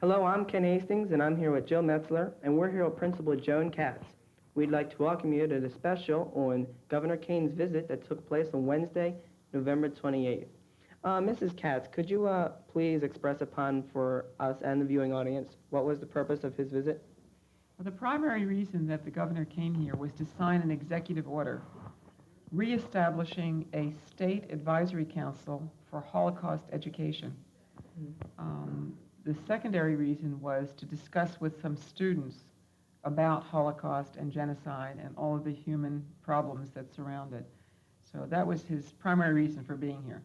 Hello, I'm Ken Hastings, and I'm here with Jill Metzler, and we're here with Principal Joan Katz. We'd like to welcome you to the special on Governor Kean's visit that took place on Wednesday, November 28th. Mrs. Katz, could you please express upon for us and the viewing audience what was the purpose of his visit? Well, the primary reason that the governor came here was to sign an executive order reestablishing a state advisory council for Holocaust education. The secondary reason was to discuss with some students about Holocaust and genocide and all of the human problems that surround it. So that was his primary reason for being here.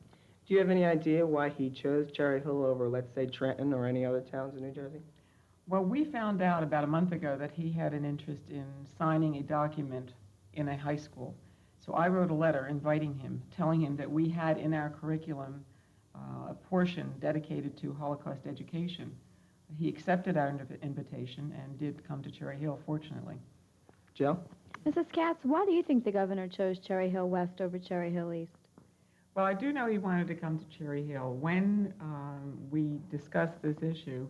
Do you have any idea why he chose Cherry Hill over, let's say, Trenton or any other towns in New Jersey? Well, we found out about a month ago that he had an interest in signing a document in a high school. So I wrote a letter inviting him, telling him that we had in our curriculum a portion dedicated to Holocaust education. He accepted our invitation and did come to Cherry Hill, fortunately. Jill? Mrs. Katz, why do you think the governor chose Cherry Hill West over Cherry Hill East? Well, I do know he wanted to come to Cherry Hill. When we discussed this issue,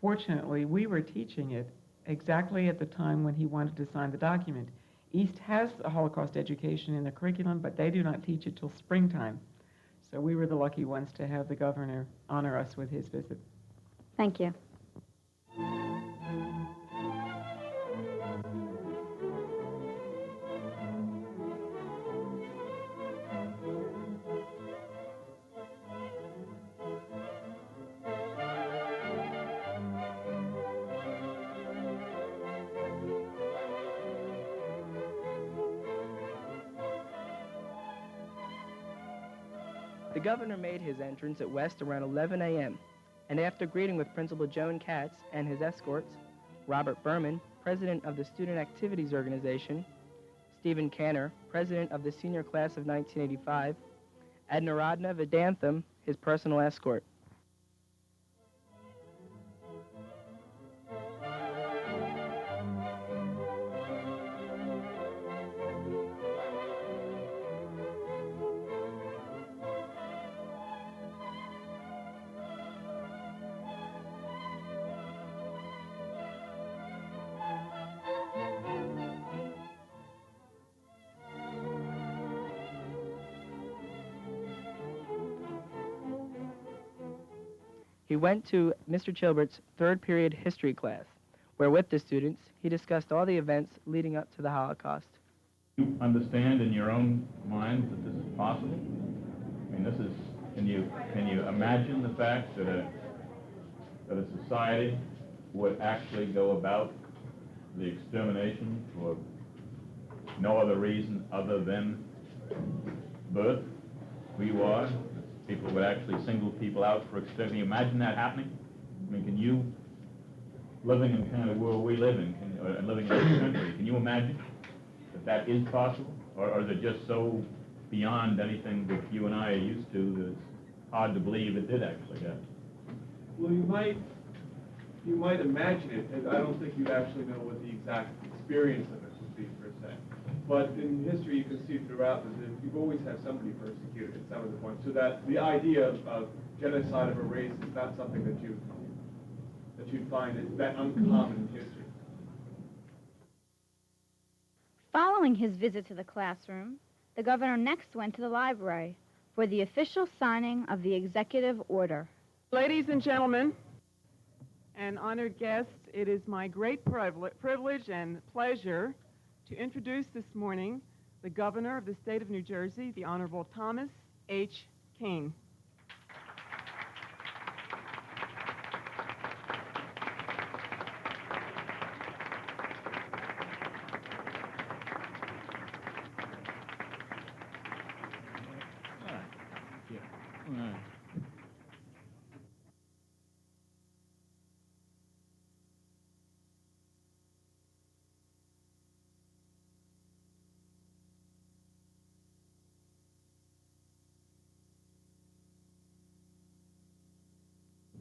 fortunately, we were teaching it exactly at the time when he wanted to sign the document. East has a Holocaust education in the curriculum, but they do not teach it till springtime. So we were the lucky ones to have the governor honor us with his visit. Thank you. The governor made his entrance at West around 11 a.m., and after greeting with Principal Joan Katz and his escorts, Robert Berman, president of the Student Activities Organization, Stephen Canner, president of the senior class of 1985, and Narodna Vedantham, his personal escort. He went to Mr. Chilbert's third period history class, where with the students, he discussed all the events leading up to the Holocaust. You understand in your own minds that this is possible? I mean, can you imagine the fact that a society would actually go about the extermination for no other reason other than birth, who you are? People would actually single people out for extermination. Can you imagine that happening? I mean, can you, living in the kind of world we live in, and living in this country, can you imagine that is possible? Or is it just so beyond anything that you and I are used to that it's hard to believe it did actually happen? Well, you might imagine it, and I don't think you'd actually know what the exact experience of it would be per se. But in history, you can see throughout that you've always had somebody persecuted at some of the points. So that the idea of genocide of a race is not something that you'd find is that uncommon in history. Following his visit to the classroom, the governor next went to the library for the official signing of the executive order. Ladies and gentlemen, and honored guests, it is my great privilege and pleasure to introduce this morning the governor of the state of New Jersey, the Honorable Thomas H. Kean.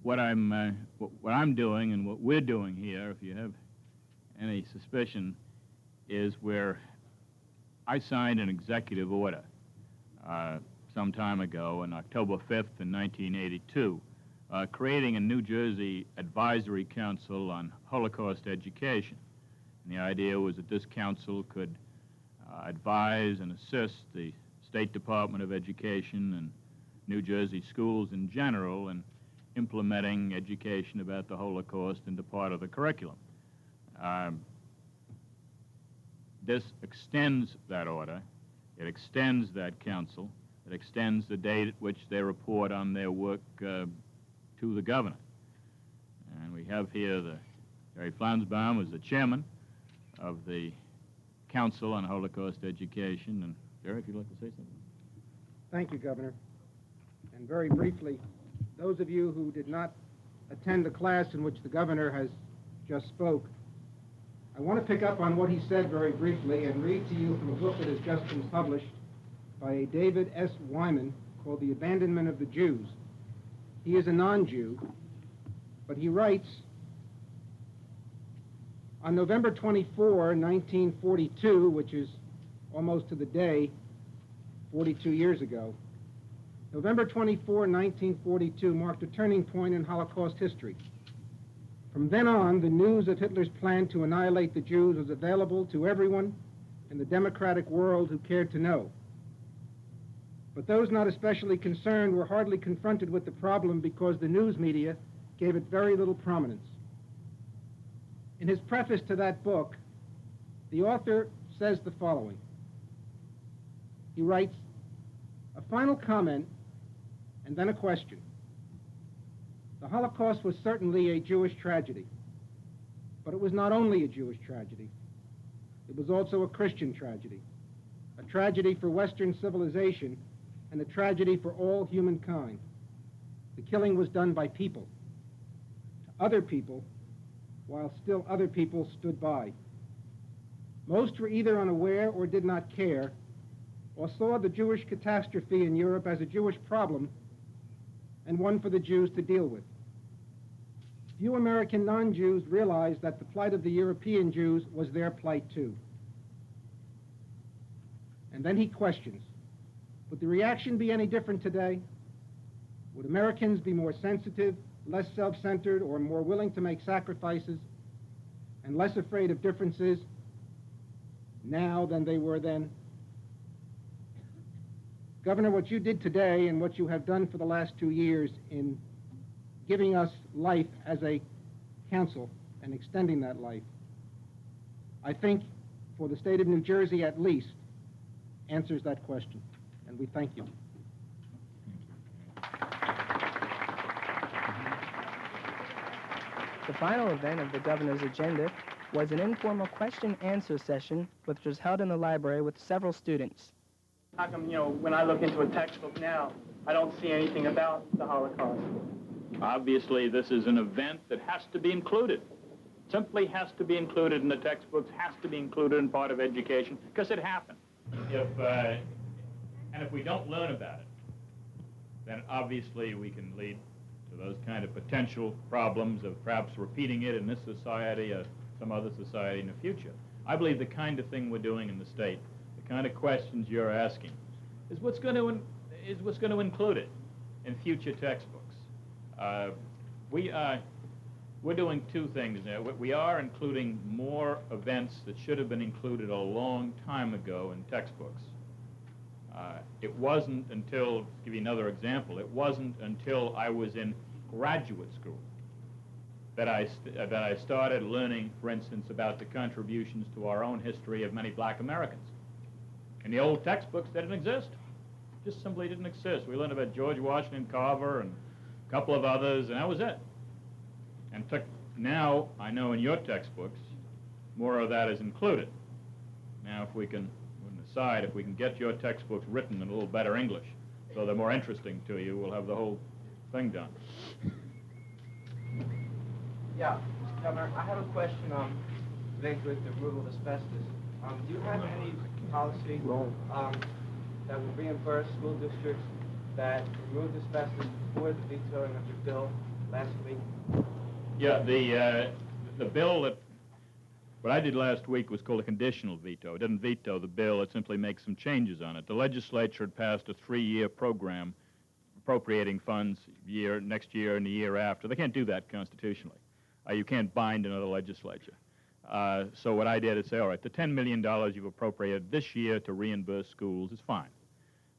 What I'm doing and what we're doing here, if you have any suspicion, is where I signed an executive order some time ago on October 5th in 1982 creating a New Jersey Advisory Council on Holocaust Education. And the idea was that this council could advise and assist the State Department of Education and New Jersey schools in general in implementing education about the Holocaust into part of the curriculum. This extends that order. It extends that council. It extends the date at which they report on their work to the governor. And we have here Jerry Flansbaum as the chairman of the Council on Holocaust Education. And Jerry, if you'd like to say something. Thank you, Governor. And very briefly, those of you who did not attend the class in which the governor has just spoke, I want to pick up on what he said very briefly and read to you from a book that has just been published by David S. Wyman called The Abandonment of the Jews. He is a non-Jew, but he writes, on November 24, 1942, which is almost to the day 42 years ago, November 24, 1942 marked a turning point in Holocaust history. From then on, the news of Hitler's plan to annihilate the Jews was available to everyone in the democratic world who cared to know. But those not especially concerned were hardly confronted with the problem because the news media gave it very little prominence. In his preface to that book, the author says the following. He writes, a final comment and then a question. The Holocaust was certainly a Jewish tragedy, but it was not only a Jewish tragedy. It was also a Christian tragedy, a tragedy for Western civilization and a tragedy for all humankind. The killing was done by people, to other people, while still other people stood by. Most were either unaware or did not care, or saw the Jewish catastrophe in Europe as a Jewish problem and one for the Jews to deal with. Few American non-Jews realized that the plight of the European Jews was their plight too. And then he questions, would the reaction be any different today? Would Americans be more sensitive, less self-centered, or more willing to make sacrifices and less afraid of differences now than they were then? Governor, what you did today and what you have done for the last 2 years in giving us life as a council and extending that life, I think for the state of New Jersey at least, answers that question. And we thank you. The final event of the governor's agenda was an informal question-answer session which was held in the library with several students. How come, when I look into a textbook now, I don't see anything about the Holocaust? Obviously, this is an event that has to be included. Simply has to be included in the textbooks, has to be included in part of education, because it happened. If we don't learn about it, then obviously we can lead to those kind of potential problems of perhaps repeating it in this society or some other society in the future. I believe the kind of thing we're doing in the state, the kind of questions you're asking, is what's going to include it in future textbooks. We're doing two things now. We are including more events that should have been included a long time ago in textbooks. It wasn't until, to give you another example, it wasn't until I was in graduate school that I started learning, for instance, about the contributions to our own history of many black Americans. In the old textbooks, they didn't exist. Just simply didn't exist. We learned about George Washington Carver and a couple of others, and that was it. And now, I know in your textbooks, more of that is included. Now, if we can get your textbooks written in a little better English, so they're more interesting to you, we'll have the whole thing done. Yeah, Governor, I have a question linked with the removal of asbestos. Do you have any policy that will reimburse school districts that removed asbestos before the vetoing of the bill last week? Yeah, the bill that what I did last week was called a conditional veto. It didn't veto the bill, it simply makes some changes on it. The legislature had passed a 3-year program appropriating funds next year and the year after. They can't do that constitutionally. You can't bind another legislature. So what I did is say, all right, the $10 million you've appropriated this year to reimburse schools is fine.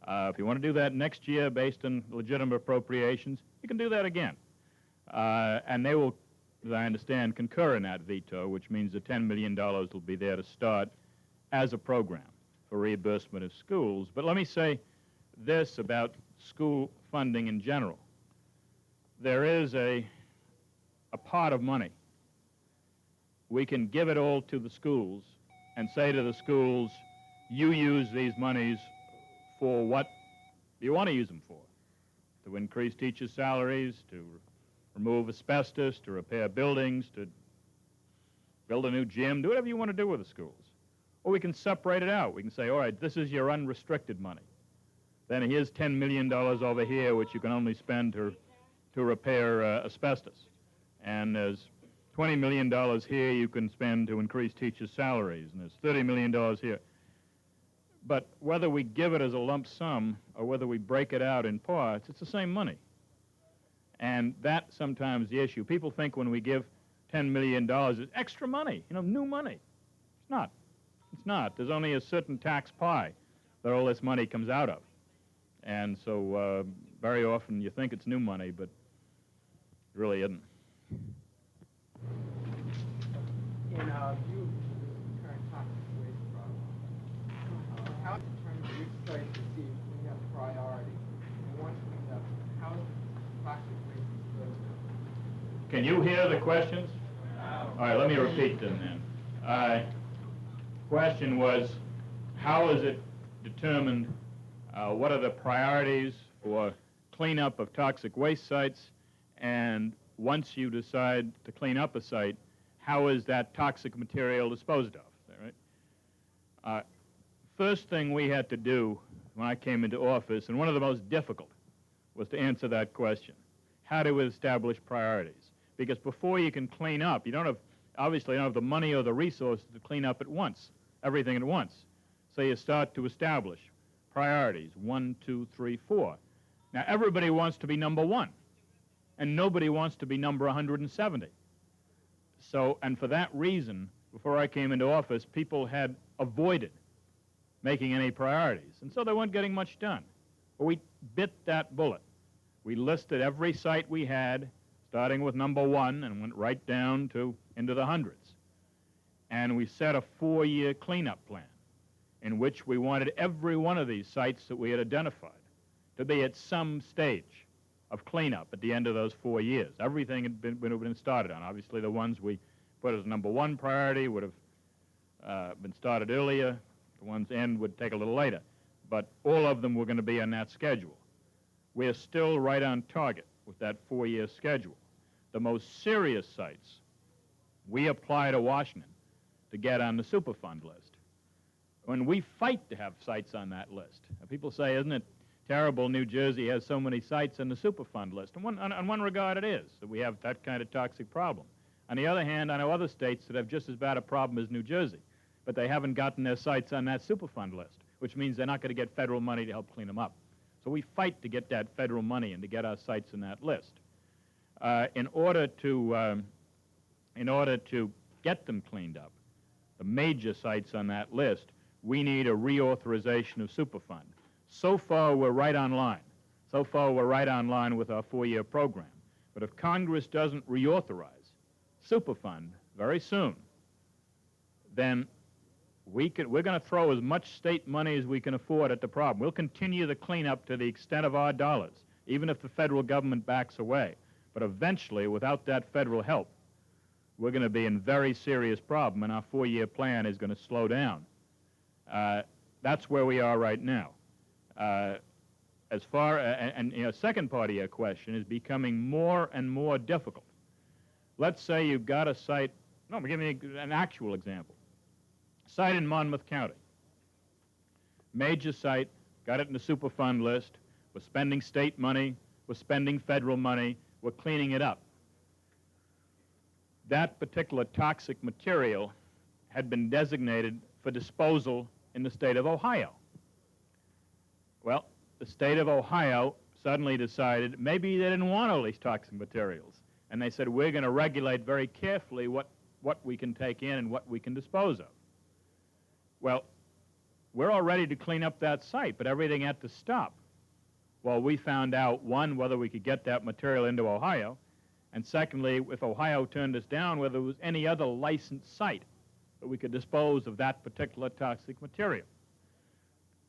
If you want to do that next year based on legitimate appropriations, you can do that again. And they will, as I understand, concur in that veto, which means the $10 million will be there to start as a program for reimbursement of schools. But let me say this about school funding in general. There is a pot of money. We can give it all to the schools and say to the schools, you use these monies for what you want to use them for, to increase teachers' salaries, to remove asbestos, to repair buildings, to build a new gym, do whatever you want to do with the schools. Or we can separate it out. We can say, all right, this is your unrestricted money. Then here's $10 million over here, which you can only spend to repair asbestos. And there's $20 million here you can spend to increase teachers' salaries, and there's $30 million here. But whether we give it as a lump sum or whether we break it out in parts, it's the same money. And that's sometimes the issue. People think when we give $10 million, it's extra money, new money. It's not. It's not. There's only a certain tax pie that all this money comes out of. And so very often you think it's new money, but it really isn't. In view of the current toxic waste problem, how to determine which sites receive cleanup priority? And once cleaned up, how is the toxic waste disposed of? Can you hear the questions? All right, let me repeat them then. Question was, how is it determined, what are the priorities for cleanup of toxic waste sites, and once you decide to clean up a site, how is that toxic material disposed of? Is that right? First thing we had to do when I came into office, and one of the most difficult, was to answer that question. How do we establish priorities? Because before you can clean up, obviously you don't have the money or the resources to clean up at once, everything at once. So you start to establish priorities, 1, 2, 3, 4. Now everybody wants to be number 1, and nobody wants to be number 170. So, and for that reason, before I came into office, people had avoided making any priorities, and so they weren't getting much done. But we bit that bullet. We listed every site we had, starting with number 1, and went right down to into the hundreds. And we set a 4-year cleanup plan in which we wanted every one of these sites that we had identified to be at some stage of cleanup at the end of those 4 years. Everything had been started on. Obviously, the ones we put as number 1 priority would have been started earlier. The ones end would take a little later. But all of them were going to be on that schedule. We're still right on target with that 4-year schedule. The most serious sites, we apply to Washington to get on the Superfund list. When we fight to have sites on that list, people say, isn't it terrible New Jersey has so many sites on the Superfund list? On one regard it is, that we have that kind of toxic problem. On the other hand, I know other states that have just as bad a problem as New Jersey, but they haven't gotten their sites on that Superfund list, which means they're not going to get federal money to help clean them up. So we fight to get that federal money and to get our sites in that list. In order to get them cleaned up, the major sites on that list, we need a reauthorization of Superfund. So far, we're right on line. So far, we're right on line with our 4-year program. But if Congress doesn't reauthorize Superfund very soon, then we're going to throw as much state money as we can afford at the problem. We'll continue the cleanup to the extent of our dollars, even if the federal government backs away. But eventually, without that federal help, we're going to be in very serious problem, and our 4-year plan is going to slow down. That's where we are right now. As far and second part of your question is becoming more and more difficult. Let's say you've got a site. No, give me an actual example. Site in Monmouth County. Major site, got it in the Superfund list. We're spending state money. We're spending federal money. We're cleaning it up. That particular toxic material had been designated for disposal in the state of Ohio. Well, the state of Ohio suddenly decided maybe they didn't want all these toxic materials. And they said, we're going to regulate very carefully what we can take in and what we can dispose of. Well, we're all ready to clean up that site, but everything had to stop. Well, we found out, one, whether we could get that material into Ohio, and secondly, if Ohio turned us down, whether there was any other licensed site that we could dispose of that particular toxic material.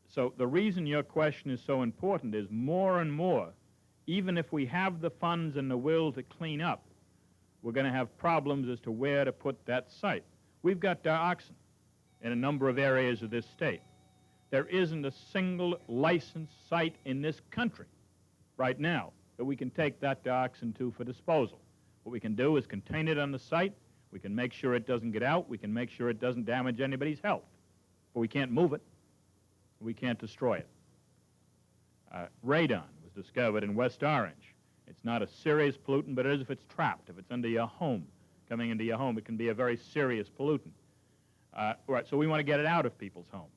So the reason your question is so important is more and more, even if we have the funds and the will to clean up, we're going to have problems as to where to put that site. We've got dioxin in a number of areas of this state. There isn't a single licensed site in this country right now that we can take that dioxin to for disposal. What we can do is contain it on the site. We can make sure it doesn't get out. We can make sure it doesn't damage anybody's health. But we can't move it. We can't destroy it. Radon was discovered in West Orange. It's not a serious pollutant, but it is if it's trapped, if it's under your home, coming into your home, it can be a very serious pollutant. Right, so we want to get it out of people's homes.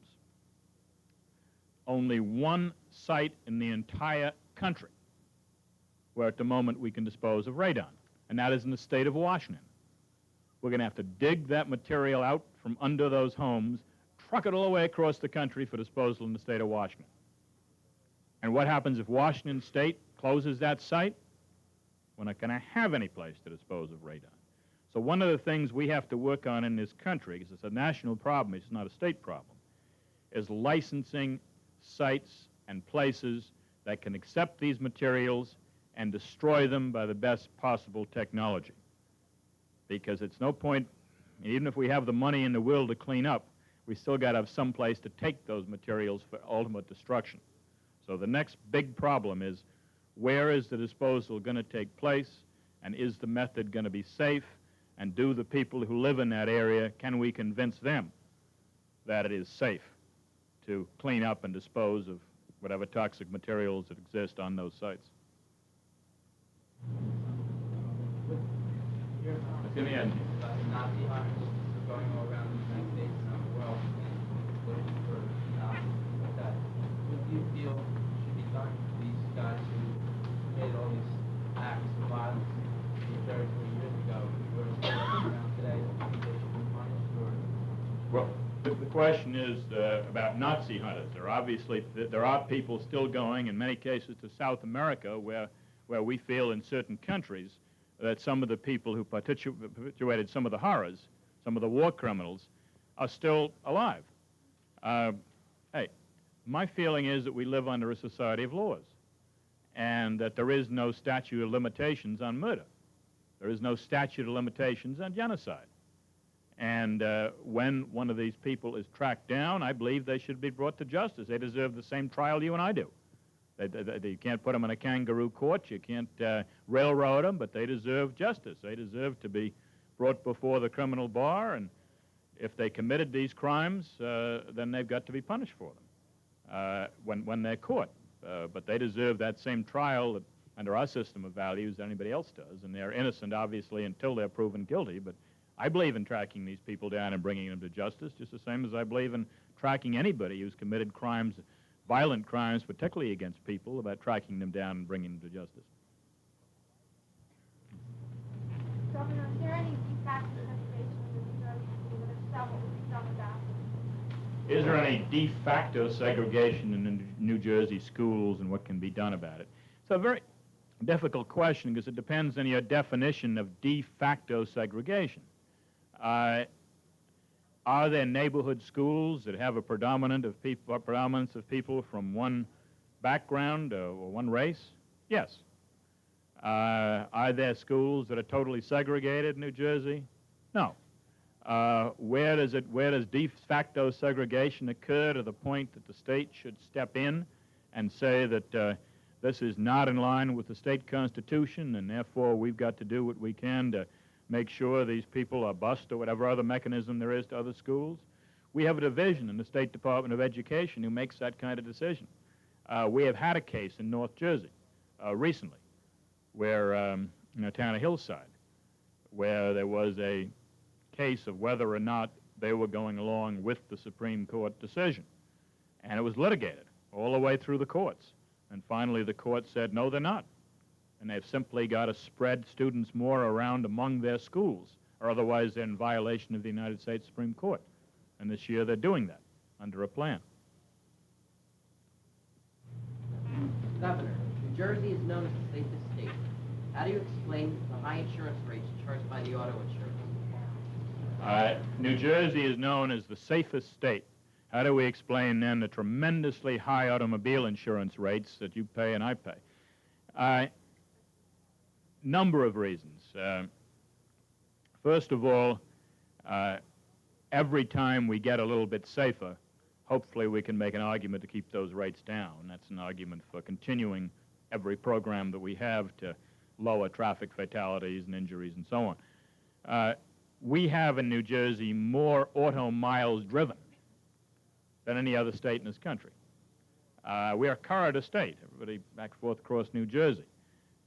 Only one site in the entire country where at the moment we can dispose of radon, and that is in the state of Washington. We're going to have to dig that material out from under those homes, truck it all the way across the country for disposal in the state of Washington. And what happens if Washington State closes that site? We're not going to have any place to dispose of radon. So one of the things we have to work on in this country, because it's a national problem, it's not a state problem, is licensing sites and places that can accept these materials and destroy them by the best possible technology. Because it's no point, even if we have the money and the will to clean up, we still got to have some place to take those materials for ultimate destruction. So the next big problem is, where is the disposal going to take place, and is the method going to be safe, and do the people who live in that area, can we convince them that it is safe to clean up and dispose of whatever toxic materials that exist on those sites? It's in the end. Nazi hunters going all around the United States and around the world and looking for Nazis like that. What do you feel should be done to these guys who committed all these acts of violence 30, 40 years ago? Who are still around today? Do you think they should be punished, or? Well, the question is about Nazi hunters. There are people still going, in many cases, to South America, where we feel in certain countries that some of the people who perpetuated some of the horrors, some of the war criminals, are still alive. Hey, my feeling is that we live under a society of laws, and that there is no statute of limitations on murder. There is no statute of limitations on genocide. And when one of these people is tracked down, I believe they should be brought to justice. They deserve the same trial you and I do. You can't put them in a kangaroo court. You can't railroad them, but they deserve justice. They deserve to be brought before the criminal bar, and if they committed these crimes, then they've got to be punished for them when they're caught. But they deserve that same trial that, under our system of values, anybody else does, and they're innocent, obviously, until they're proven guilty. But I believe in tracking these people down and bringing them to justice, just the same as I believe in tracking anybody who's committed crimes, violent crimes, particularly against people, about tracking them down and bringing them to justice. Governor, is there any de facto segregation in New Jersey school, and if so, what would be done about it? Is there any de facto segregation in the New Jersey schools, and what can be done about it? It's a very difficult question, because it depends on your definition of de facto segregation. Are there neighborhood schools that have a predominance of people from one background or one race? Yes. Are there schools that are totally segregated in New Jersey? No. Where does de facto segregation occur to the point that the state should step in and say that this is not in line with the state constitution, and therefore we've got to do what we can to make sure these people are bused or whatever other mechanism there is to other schools? We have a division in the State Department of Education who makes that kind of decision. We have had a case in North Jersey recently where, in the town of Hillside, where there was a case of whether or not they were going along with the Supreme Court decision. And it was litigated all the way through the courts And finally, the court said, no, they're not. And they've simply got to spread students more around among their schools, or otherwise they're in violation of the United States Supreme Court. And this year they're doing that under a plan. Governor, New Jersey is known as the safest state. How do you explain the high insurance rates charged by the auto insurance? New Jersey is known as the safest state. How do we explain then the tremendously high automobile insurance rates that you pay and I pay? Number of reasons. First of all, every time we get a little bit safer, hopefully we can make an argument to keep those rates down. That's an argument for continuing every program that we have to lower traffic fatalities and injuries and so on. We have in New Jersey more auto miles driven than any other state in this country. We are a corridor state, everybody back and forth across New Jersey.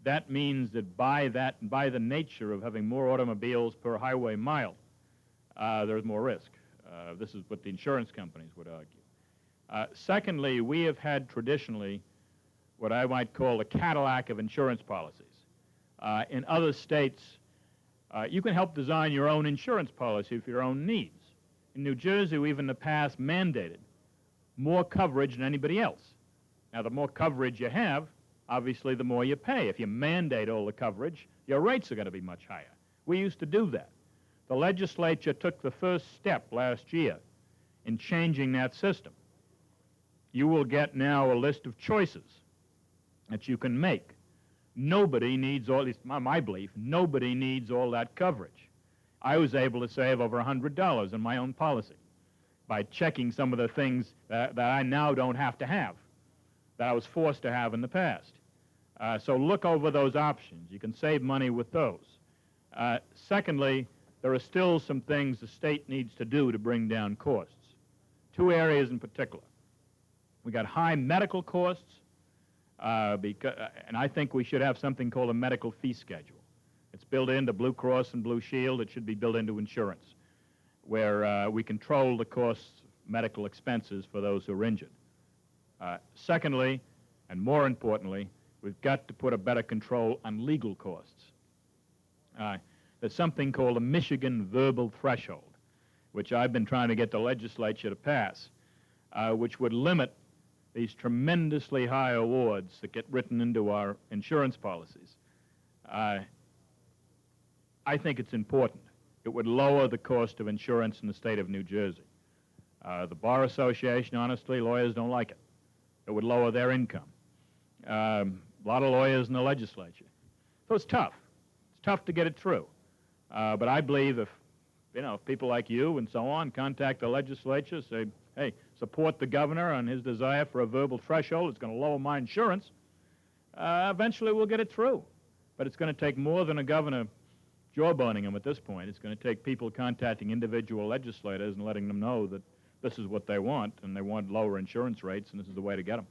That means that by the nature of having more automobiles per highway mile, there's more risk. This is what the insurance companies would argue. Secondly, we have had traditionally what I might call a Cadillac of insurance policies. In other states, you can help design your own insurance policy for your own needs. In New Jersey, we've in the past mandated more coverage than anybody else. Now, the more coverage you have, obviously the more you pay. If you mandate all the coverage, your rates are going to be much higher. We used to do that. The legislature took the first step last year in changing that system. You will get now a list of choices that you can make. Nobody needs all, at least my belief, nobody needs all that coverage. I was able to save over $100 in my own policy by checking some of the things that I now don't have to have, that I was forced to have in the past. So look over those options. You can save money with those. Secondly, there are still some things the state needs to do to bring down costs. Two areas in particular. We got high medical costs, and I think we should have something called a medical fee schedule. It's built into Blue Cross and Blue Shield. It should be built into insurance, where we control the costs of medical expenses for those who are injured. Secondly, and more importantly, we've got to put a better control on legal costs. There's something called a Michigan verbal threshold, which I've been trying to get the legislature to pass, which would limit these tremendously high awards that get written into our insurance policies. I think it's important. It would lower the cost of insurance in the state of New Jersey. The Bar Association, honestly, lawyers don't like it. It would lower their income. A lot of lawyers in the legislature. So it's tough. It's tough to get it through. But I believe if people like you and so on contact the legislature, say, hey, support the governor on his desire for a verbal threshold, it's going to lower my insurance, eventually we'll get it through. But it's going to take more than a governor jawboning him at this point. It's going to take people contacting individual legislators and letting them know that this is what they want, and they want lower insurance rates, and this is the way to get them.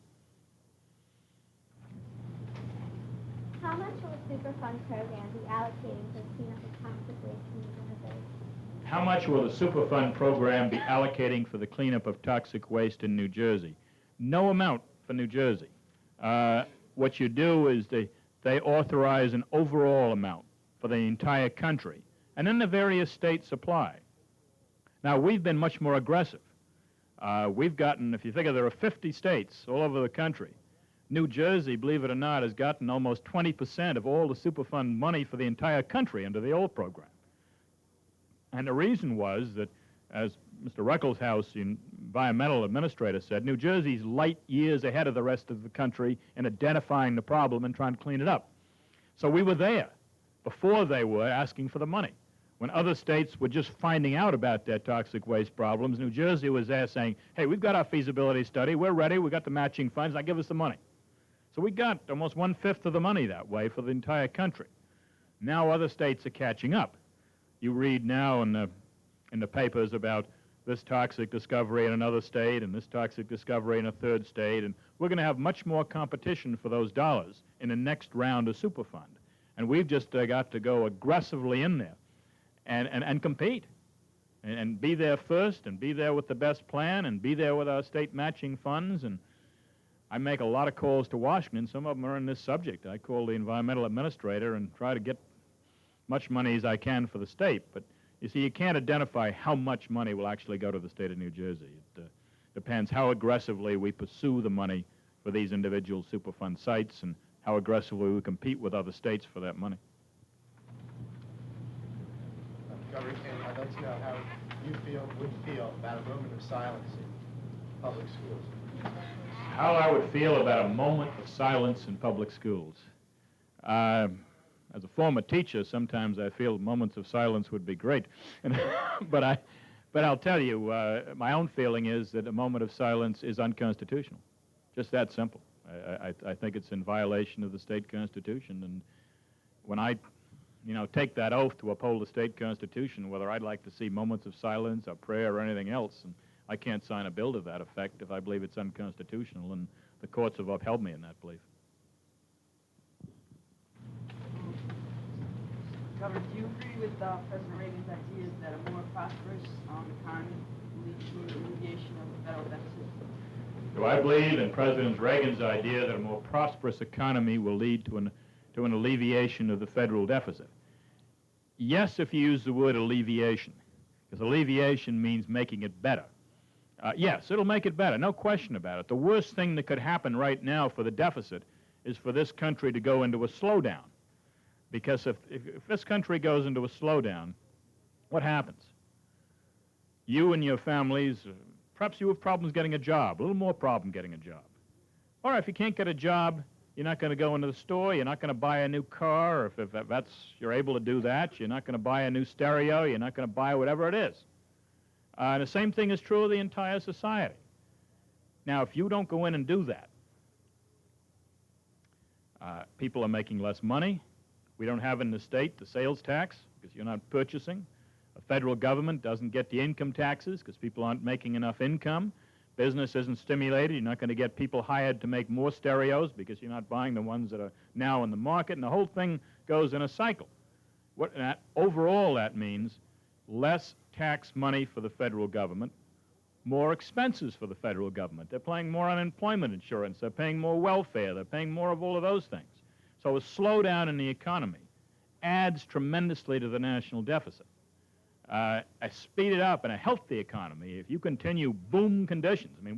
How much will the Superfund program be allocating for the cleanup of toxic waste in New Jersey? How much will the Superfund program be allocating for the cleanup of toxic waste in New Jersey? No amount for New Jersey. What you do is they authorize an overall amount for the entire country, and then the various states apply. Now, we've been much more aggressive. We've gotten, if you think of there are 50 states all over the country, New Jersey, believe it or not, has gotten almost 20% of all the Superfund money for the entire country under the old program. And the reason was that, as Mr. Ruckelshaus, the environmental administrator, said, New Jersey's light years ahead of the rest of the country in identifying the problem and trying to clean it up. So we were there before they were asking for the money. When other states were just finding out about their toxic waste problems, New Jersey was there saying, hey, we've got our feasibility study, we're ready, we've got the matching funds, now give us the money. So we got almost 1/5 of the money that way for the entire country. Now other states are catching up. You read now in the papers about this toxic discovery in another state and this toxic discovery in a third state, and we're going to have much more competition for those dollars in the next round of Superfund. And we've just got to go aggressively in there and compete and be there first and be there with the best plan and be there with our state matching funds. And I make a lot of calls to Washington. Some of them are on this subject. I call the environmental administrator and try to get much money as I can for the state. But you see, you can't identify how much money will actually go to the state of New Jersey. It depends how aggressively we pursue the money for these individual Superfund sites and how aggressively we compete with other states for that money. Governor Kean, I'd like to know how you would feel about a moment of silence in public schools. How I would feel about a moment of silence in public schools. As a former teacher, sometimes I feel moments of silence would be great. but I'll tell you, my own feeling is that a moment of silence is unconstitutional. Just that simple. I think it's in violation of the state constitution. And when I, take that oath to uphold the state constitution, whether I'd like to see moments of silence or prayer or anything else, and I can't sign a bill to that effect if I believe it's unconstitutional, and the courts have upheld me in that belief. Governor, do you agree with President Reagan's ideas that a more prosperous economy will lead to an alleviation of the federal deficit? Do I believe in President Reagan's idea that a more prosperous economy will lead to an alleviation of the federal deficit? Yes, if you use the word alleviation, because alleviation means making it better. Yes, it'll make it better, no question about it. The worst thing that could happen right now for the deficit is for this country to go into a slowdown. Because if this country goes into a slowdown, what happens? You and your families, perhaps you have problems getting a job, a little more problem getting a job. Or if you can't get a job, you're not going to go into the store, you're not going to buy a new car, or if you're able to do that, you're not going to buy a new stereo, you're not going to buy whatever it is. And the same thing is true of the entire society. Now, if you don't go in and do that, people are making less money. We don't have in the state the sales tax because you're not purchasing. The federal government doesn't get the income taxes because people aren't making enough income. Business isn't stimulated. You're not going to get people hired to make more stereos because you're not buying the ones that are now in the market, and the whole thing goes in a cycle. Overall, that means less tax money for the federal government, more expenses for the federal government. They're paying more unemployment insurance. They're paying more welfare. They're paying more of all of those things. So a slowdown in the economy adds tremendously to the national deficit. A speeded up and a healthy economy, if you continue boom conditions. I mean,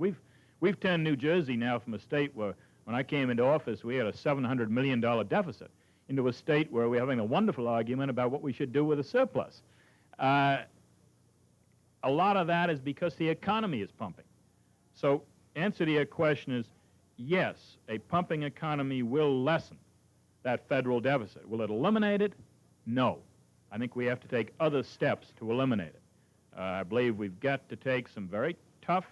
we've turned New Jersey now from a state where, when I came into office, we had a $700 million deficit into a state where we're having a wonderful argument about what we should do with a surplus. A lot of that is because the economy is pumping. So answer to your question is, yes, a pumping economy will lessen that federal deficit. Will it eliminate it? No. I think we have to take other steps to eliminate it. I believe we've got to take some very tough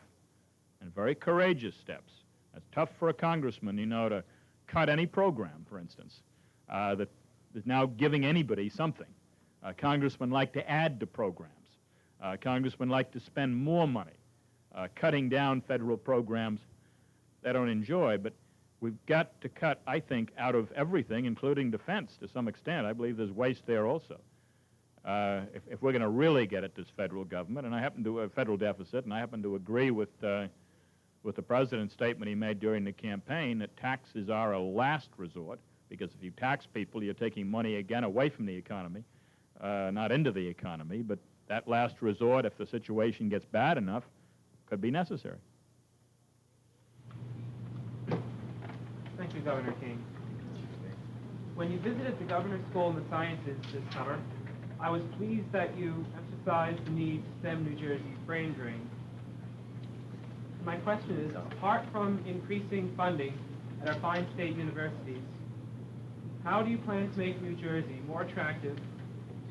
and very courageous steps. It's tough for a congressman, to cut any program, for instance, that is now giving anybody something. Congressmen like to add to programs. Congressmen like to spend more money, cutting down federal programs they don't enjoy. But we've got to cut, I think, out of everything, including defense to some extent. I believe there's waste there also. If we're going to really get at this federal government, and I happen to a federal deficit, and I happen to agree with the president's statement he made during the campaign that taxes are a last resort, because if you tax people, you're taking money again away from the economy, not into the economy. But that last resort, if the situation gets bad enough, could be necessary. Thank you, Governor Kean. When you visited the Governor's School in the Sciences this summer, I was pleased that you emphasized the need to stem New Jersey's brain drain. My question is, apart from increasing funding at our fine state universities, how do you plan to make New Jersey more attractive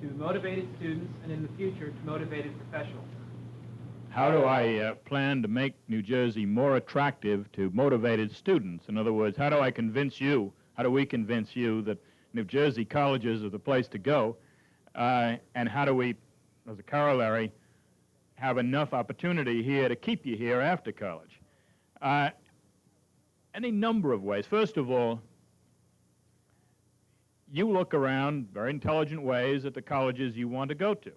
to motivated students and in the future to motivated professionals? How do I plan to make New Jersey more attractive to motivated students? In other words, how do I convince you, how do we convince you that New Jersey colleges are the place to go? And how do we, as a corollary, have enough opportunity here to keep you here after college? Any number of ways. First of all, you look around very intelligent ways at the colleges you want to go to.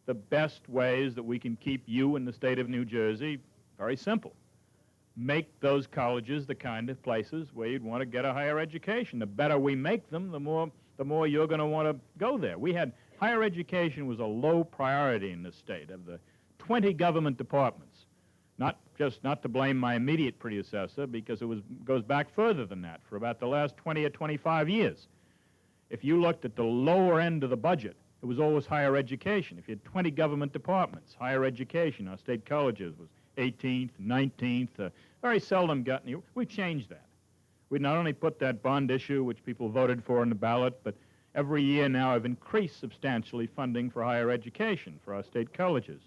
The best ways that we can keep you in the state of New Jersey, very simple. make those colleges the kind of places where you'd want to get a higher education. The better we make them, the more you're going to want to go there. Higher education was a low priority in this state. Of the 20 government departments, not to blame my immediate predecessor, because goes back further than that, for about the last 20 or 25 years. If you looked at the lower end of the budget, it was always higher education. If you had 20 government departments, higher education, our state colleges was 18th, 19th, very seldom got any. We changed that. We not only put that bond issue, which people voted for on the ballot, but every year now I've increased substantially funding for higher education for our state colleges.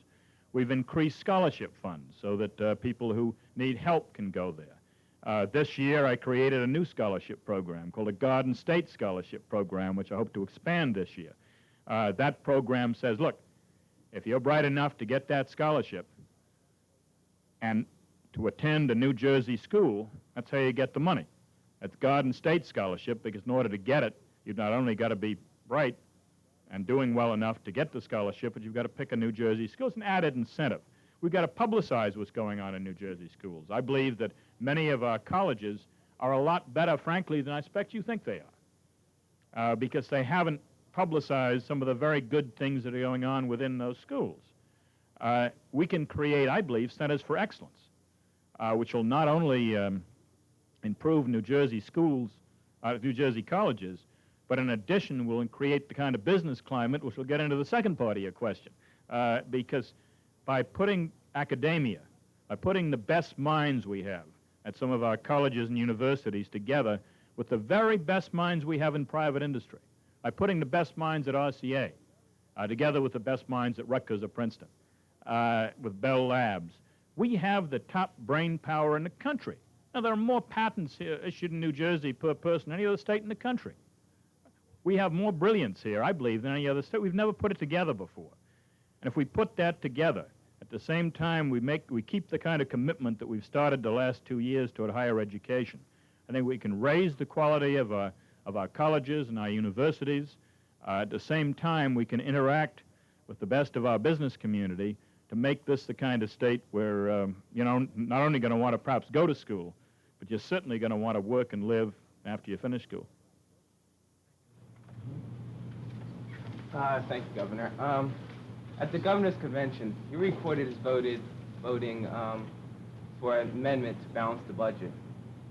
We've increased scholarship funds so that people who need help can go there. This year I created a new scholarship program called a Garden State Scholarship Program, which I hope to expand this year. That program says, look, if you're bright enough to get that scholarship and to attend a New Jersey school, that's how you get the money. It's Garden State Scholarship, because in order to get it, you've not only got to be bright and doing well enough to get the scholarship, but you've got to pick a New Jersey school. It's an added incentive. We've got to publicize what's going on in New Jersey schools. I believe that many of our colleges are a lot better, frankly, than I expect you think they are, because they haven't publicized some of the very good things that are going on within those schools. We can create, I believe, centers for excellence, which will not only improve New Jersey schools, New Jersey colleges, but in addition will create the kind of business climate, which will get into the second part of your question, because by putting academia, by putting the best minds we have at some of our colleges and universities together with the very best minds we have in private industry, by putting the best minds at RCA together with the best minds at Rutgers or Princeton, with Bell Labs, we have the top brain power in the country. Now, there are more patents here issued in New Jersey per person than any other state in the country. We have more brilliance here, I believe, than any other state. We've never put it together before. And if we put that together, at the same time we keep the kind of commitment that we've started the last 2 years toward higher education, I think we can raise the quality of our colleges and our universities. At the same time, we can interact with the best of our business community to make this the kind of state where, not only going to want to perhaps go to school, but you're certainly going to want to work and live after you finish school. Thank you, Governor. At the Governor's Convention, you reported as voting for an amendment to balance the budget.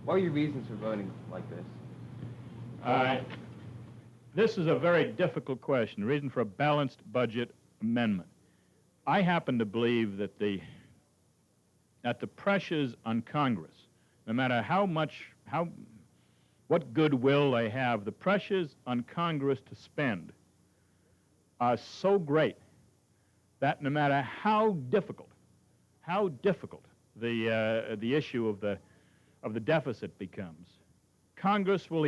What are your reasons for voting like this? This is a very difficult question, the reason for a balanced budget amendment. I happen to believe that the pressures on Congress, no matter what goodwill they have, the pressures on Congress to spend are so great that no matter how difficult the issue of the deficit becomes, Congress will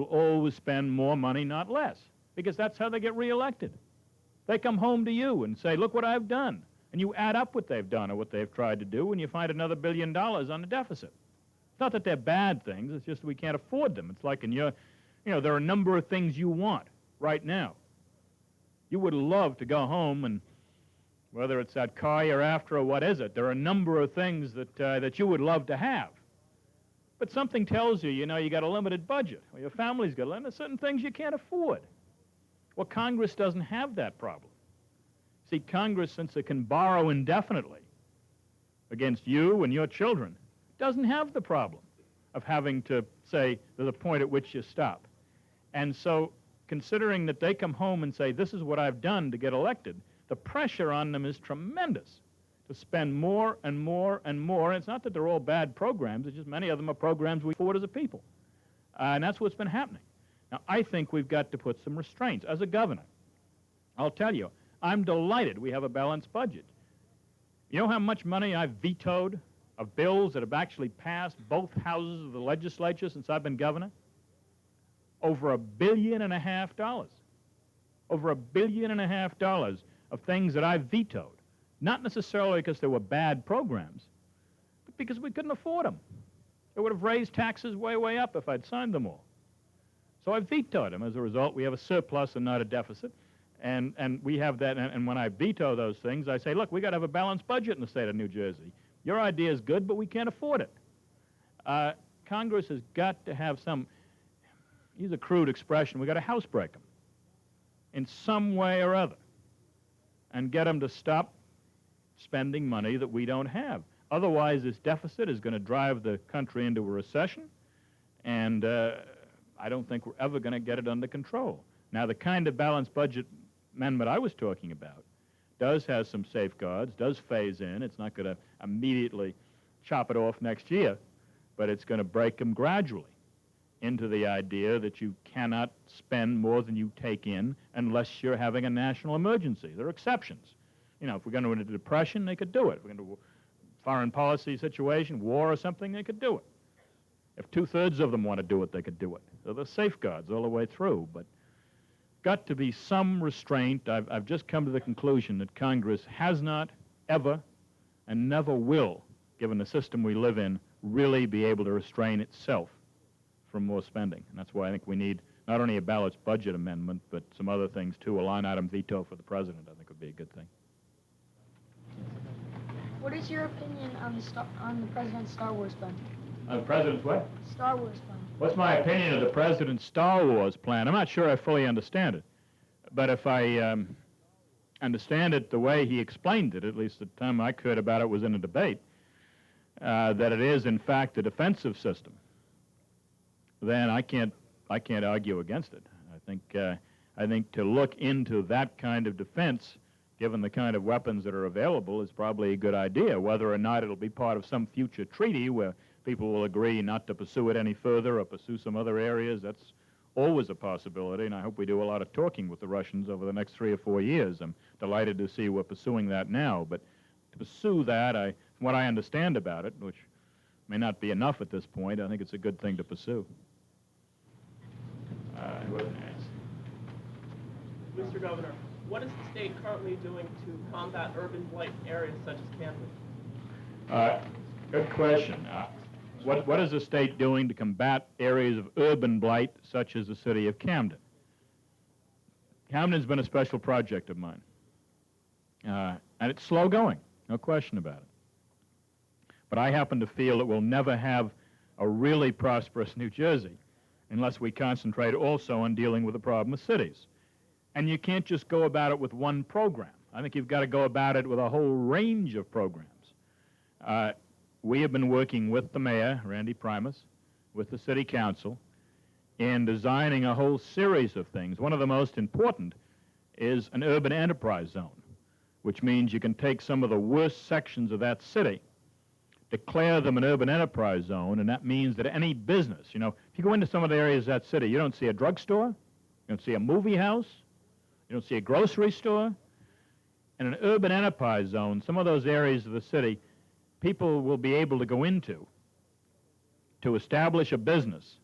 always spend more money, not less, because that's how they get reelected. They come home to you and say, look what I've done. And you add up what they've done or what they've tried to do, and you find another $1 billion on the deficit. It's not that they're bad things, it's just we can't afford them. It's like there are a number of things you want right now. You would love to go home and, whether it's that car you're after or what is it, there are a number of things that you would love to have. But something tells you, you got a limited budget, or your family's got a limit, certain things you can't afford. Well, Congress doesn't have that problem. See, Congress, since it can borrow indefinitely against you and your children, doesn't have the problem of having to say there's a point at which you stop. And so, considering that they come home and say, this is what I've done to get elected, the pressure on them is tremendous to spend more and more and more. And it's not that they're all bad programs, it's just many of them are programs we afford as a people. And that's what's been happening. Now, I think we've got to put some restraints. As a governor, I'll tell you, I'm delighted we have a balanced budget. You know how much money I've vetoed of bills that have actually passed both houses of the legislature since I've been governor? Over $1.5 billion. Over $1.5 billion of things that I've vetoed. Not necessarily because they were bad programs, but because we couldn't afford them. It would have raised taxes way, way up if I'd signed them all. So I vetoed them. As a result, we have a surplus and not a deficit. And we have that. And when I veto those things, I say, look, we got to have a balanced budget in the state of New Jersey. Your idea is good, but we can't afford it. Congress has got to have some, use a crude expression, we've got to housebreak them in some way or other and get them to stop spending money that we don't have. Otherwise, this deficit is going to drive the country into a recession, and I don't think we're ever going to get it under control. Now, the kind of balanced budget amendment I was talking about does have some safeguards, does phase in. It's not going to immediately chop it off next year, but it's going to break them gradually into the idea that you cannot spend more than you take in unless you're having a national emergency. There are exceptions. You know, if we're going into a depression, they could do it. If we're going to a foreign policy situation, war or something, they could do it. If two-thirds of them want to do it, they could do it. So there's safeguards all the way through, but got to be some restraint. I've just come to the conclusion that Congress has not ever and never will, given the system we live in, really be able to restrain itself from more spending. And that's why I think we need not only a balanced budget amendment, but some other things too. A line item veto for the president, I think, would be a good thing. What is your opinion on the president's Star Wars plan? The president's what? Star Wars plan. What's my opinion of the president's Star Wars plan? I'm not sure I fully understand it. But if I understand it the way he explained it, at least the time I could about it was in a debate, that it is, in fact, a defensive system, then I can't argue against it. I think to look into that kind of defense, given the kind of weapons that are available, is probably a good idea. Whether or not it'll be part of some future treaty where people will agree not to pursue it any further or pursue some other areas, that's always a possibility, and I hope we do a lot of talking with the Russians over the next 3 or 4 years. I'm delighted to see we're pursuing that now, but to pursue that, from what I understand about it, which may not be enough at this point, I think it's a good thing to pursue. Mr. Governor, what is the state currently doing to combat urban blight in areas such as Camden? Good question. What is the state doing to combat areas of urban blight such as the city of Camden? Camden's been a special project of mine. And it's slow going, no question about it. But I happen to feel that we'll never have a really prosperous New Jersey unless we concentrate also on dealing with the problem of cities. And you can't just go about it with one program. I think you've got to go about it with a whole range of programs. We have been working with the mayor, Randy Primus, with the city council, in designing a whole series of things. One of the most important is an urban enterprise zone, which means you can take some of the worst sections of that city, declare them an urban enterprise zone, and that means that any business, you know, if you go into some of the areas of that city, you don't see a drugstore, you don't see a movie house, you don't see a grocery store. In an urban enterprise zone, some of those areas of the city, people will be able to go into to establish a business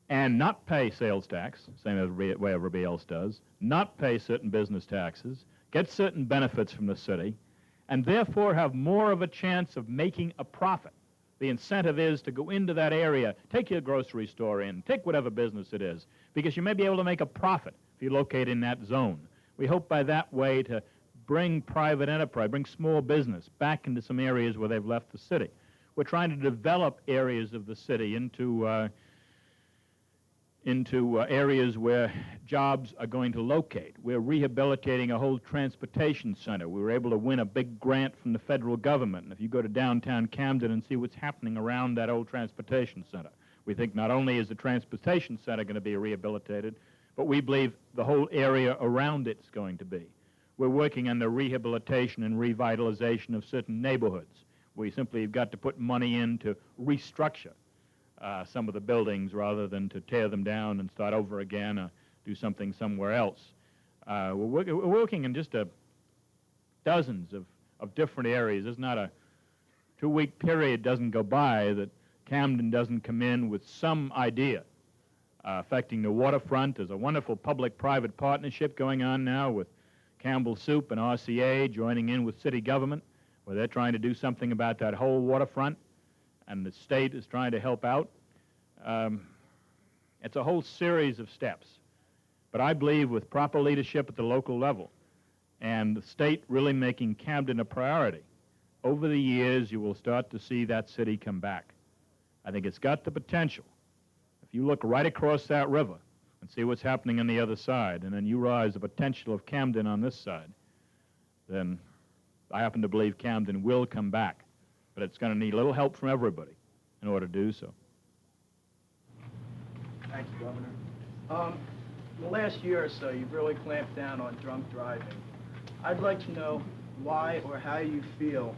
and not pay sales tax, same as way everybody else does, not pay certain business taxes, get certain benefits from the city, and therefore have more of a chance of making a profit. The incentive is to go into that area, take your grocery store in, take whatever business it is, because you may be able to make a profit if you locate in that zone. We hope by that way to bring private enterprise, bring small business back into some areas where they've left the city. We're trying to develop areas of the city into areas where jobs are going to locate. We're rehabilitating a whole transportation center. We were able to win a big grant from the federal government. And if you go to downtown Camden and see what's happening around that old transportation center, we think not only is the transportation center going to be rehabilitated, but we believe the whole area around it's going to be. We're working on the rehabilitation and revitalization of certain neighborhoods. We simply have got to put money in to restructure some of the buildings rather than to tear them down and start over again or do something somewhere else. We're working in just dozens of different areas. There's not a 2-week period doesn't go by that Camden doesn't come in with some idea affecting the waterfront. There's a wonderful public-private partnership going on now with Campbell Soup and RCA joining in with city government, where they're trying to do something about that whole waterfront, and the state is trying to help out. It's a whole series of steps. But I believe with proper leadership at the local level and the state really making Camden a priority, over the years you will start to see that city come back. I think it's got the potential. If you look right across that river and see what's happening on the other side, and then you realize the potential of Camden on this side, then I happen to believe Camden will come back. But it's going to need a little help from everybody in order to do so. Thank you, Governor. In the last year or so, you've really clamped down on drunk driving. I'd like to know why or how you feel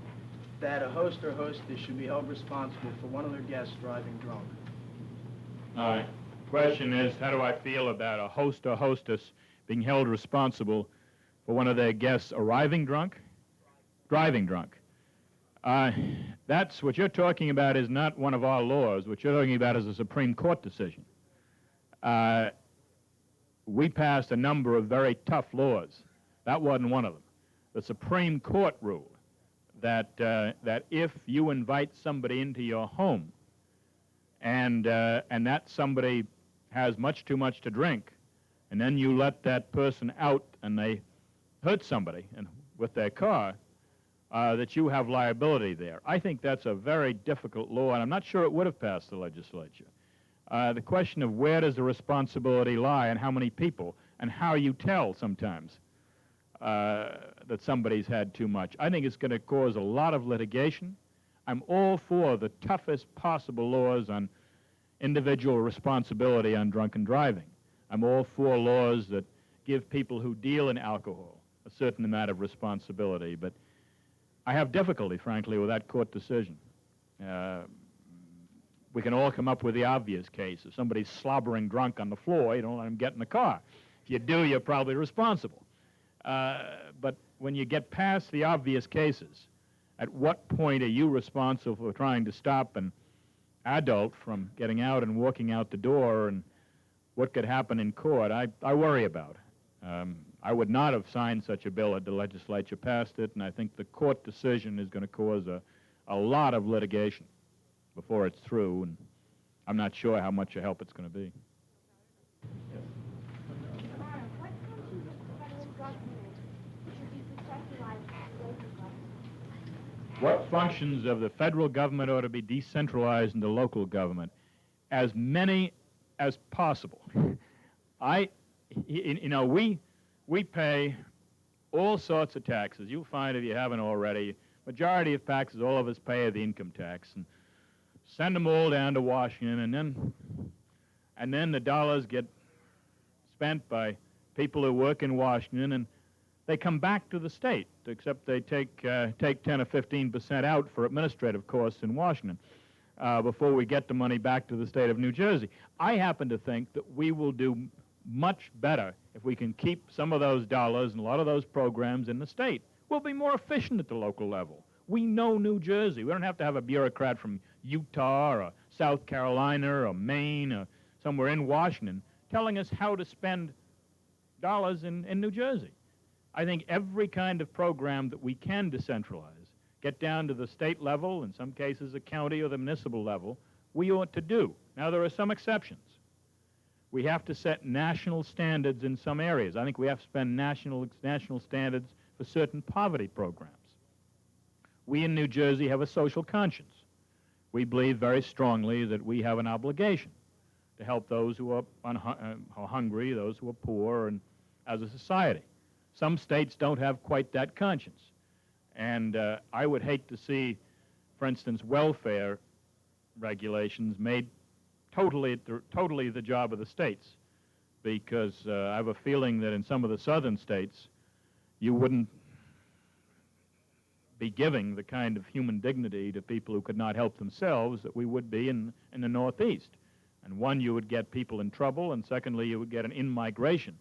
that a host or hostess should be held responsible for one of their guests driving drunk. Question is, how do I feel about a host or hostess being held responsible for one of their guests arriving drunk? Driving drunk. That's what you're talking about is not one of our laws. What you're talking about is a Supreme Court decision. We passed a number of very tough laws. That wasn't one of them. The Supreme Court ruled that if you invite somebody into your home and that somebody has much too much to drink, and then you let that person out and they hurt somebody with their car, that you have liability there. I think that's a very difficult law, and I'm not sure it would have passed the legislature. The question of where does the responsibility lie and how many people and how you tell sometimes that somebody's had too much, I think it's going to cause a lot of litigation. I'm all for the toughest possible laws on individual responsibility on drunken driving. I'm all for laws that give people who deal in alcohol a certain amount of responsibility, but I have difficulty, frankly, with that court decision. We can all come up with the obvious case. If somebody's slobbering drunk on the floor, you don't let him get in the car. If you do, you're probably responsible. But when you get past the obvious cases, at what point are you responsible for trying to stop an adult from getting out and walking out the door, and what could happen in court? I worry about it. I would not have signed such a bill had the legislature passed it, and I think the court decision is going to cause a lot of litigation before it's through, and I'm not sure how much a help it's going to be. What functions of the federal government ought to be decentralized into local government? As many as possible. We pay all sorts of taxes. You'll find if you haven't already, majority of taxes all of us pay are the income tax, and send them all down to Washington, and then the dollars get spent by people who work in Washington, and they come back to the state, except they take 10 or 15% out for administrative costs in Washington before we get the money back to the state of New Jersey. I happen to think that we will do much better if we can keep some of those dollars and a lot of those programs in the state. We'll be more efficient at the local level. We know New Jersey. We don't have to have a bureaucrat from Utah or South Carolina or Maine or somewhere in Washington telling us how to spend dollars in New Jersey. I think every kind of program that we can decentralize, get down to the state level, in some cases the county or the municipal level, we ought to do. Now, there are some exceptions. We have to set national standards in some areas. I think we have to spend national standards for certain poverty programs. We in New Jersey have a social conscience. We believe very strongly that we have an obligation to help those who are hungry, those who are poor, and as a society. Some states don't have quite that conscience. And I would hate to see, for instance, welfare regulations made totally the job of the states, because I have a feeling that in some of the southern states, you wouldn't be giving the kind of human dignity to people who could not help themselves that we would be in the Northeast. And one, you would get people in trouble, and secondly, you would get an in-migration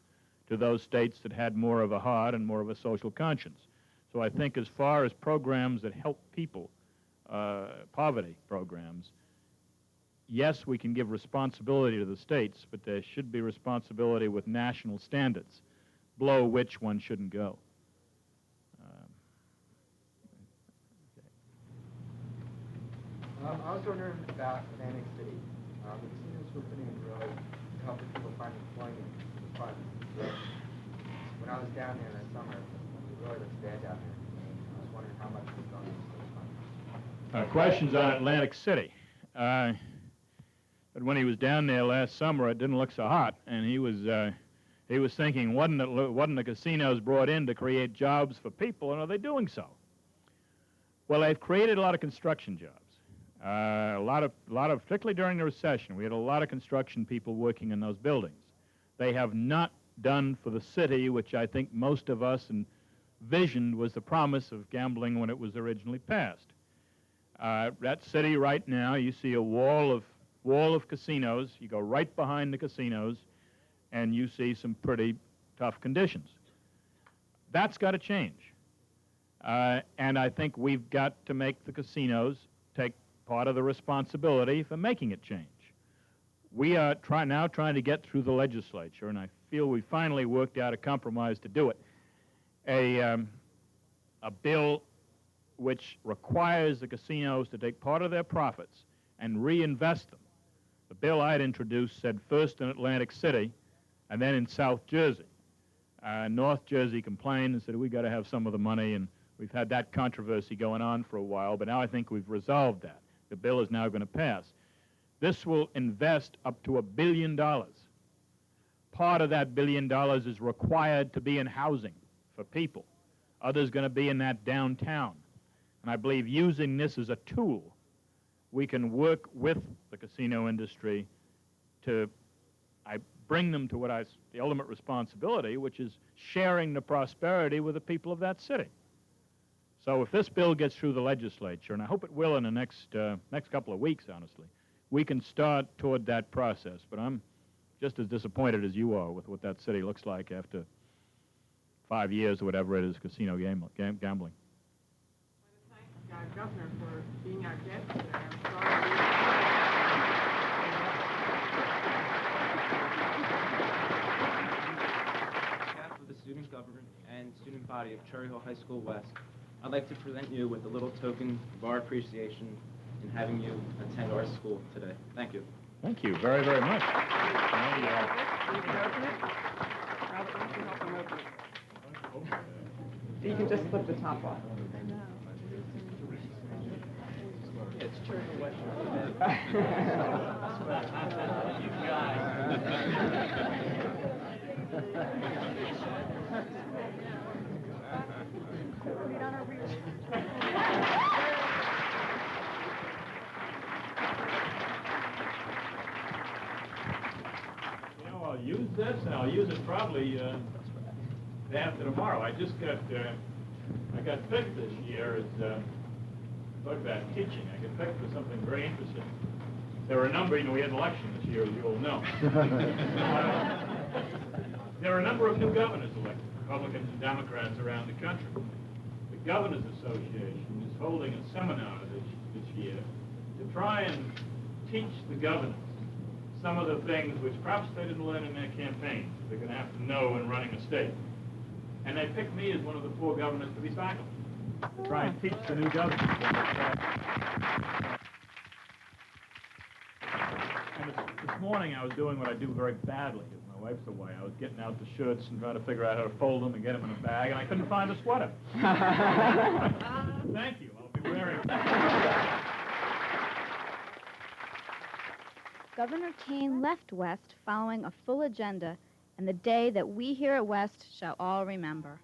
to those states that had more of a heart and more of a social conscience. So I think as far as programs that help people, poverty programs, yes, we can give responsibility to the states, but there should be responsibility with national standards, below which one shouldn't go. I was wondering about Atlantic City. The casinos were putting in road to help people find employment in the fund. When I was down there that summer, it really looked bad down there. I was wondering how much was going into those funds. Questions on Atlantic City. But when he was down there last summer, it didn't look so hot, and he was thinking, wasn't the casinos brought in to create jobs for people, and are they doing so? Well, they've created a lot of construction jobs. A lot of, particularly during the recession, we had a lot of construction people working in those buildings. They have not done for the city, which I think most of us envisioned was the promise of gambling when it was originally passed. That city right now, you see a wall of casinos. You go right behind the casinos, and you see some pretty tough conditions. That's got to change. And I think we've got to make the casinos take part of the responsibility for making it change. We are now trying to get through the legislature, and I feel we finally worked out a compromise to do it. A bill which requires the casinos to take part of their profits and reinvest them. The bill I'd introduced said first in Atlantic City and then in South Jersey. North Jersey complained and said, we got to have some of the money, and we've had that controversy going on for a while, but now I think we've resolved that. The bill is now going to pass. This will invest up to $1 billion. Part of that $1 billion is required to be in housing for people. Others going to be in that downtown. And I believe using this as a tool, we can work with the casino industry to bring them to the ultimate responsibility, which is sharing the prosperity with the people of that city. So if this bill gets through the legislature, and I hope it will in the next couple of weeks, honestly, we can start toward that process. But I'm just as disappointed as you are with what that city looks like after 5 years or whatever it is, casino gambling. Governor, for being our guest today. I'm On behalf of the student government and student body of Cherry Hill High School West, I'd like to present you with a little token of our appreciation in having you attend our school today. Thank you. Thank you very, very much. You can open it. Robert, why don't you help him open it? You can just flip the top off. It's Cherry Hill West. You I'll use this, and I'll use it probably day after tomorrow. I got picked this year as talk about teaching. I got picked for something very interesting. There were a number, we had an election this year, as you all know. There are a number of new governors elected, Republicans and Democrats around the country. The Governors Association is holding a seminar this year to try and teach the governors some of the things which perhaps they didn't learn in their campaigns. They're going to have to know in running a state. And they picked me as one of the 4 governors to be faculty, to try and teach the new governors. And this morning I was doing what I do very badly, because my wife's away. I was getting out the shirts and trying to figure out how to fold them and get them in a bag, and I couldn't find a sweater. Thank you. I'll be wearing it. Governor Kean left West following a full agenda and the day that we here at West shall all remember.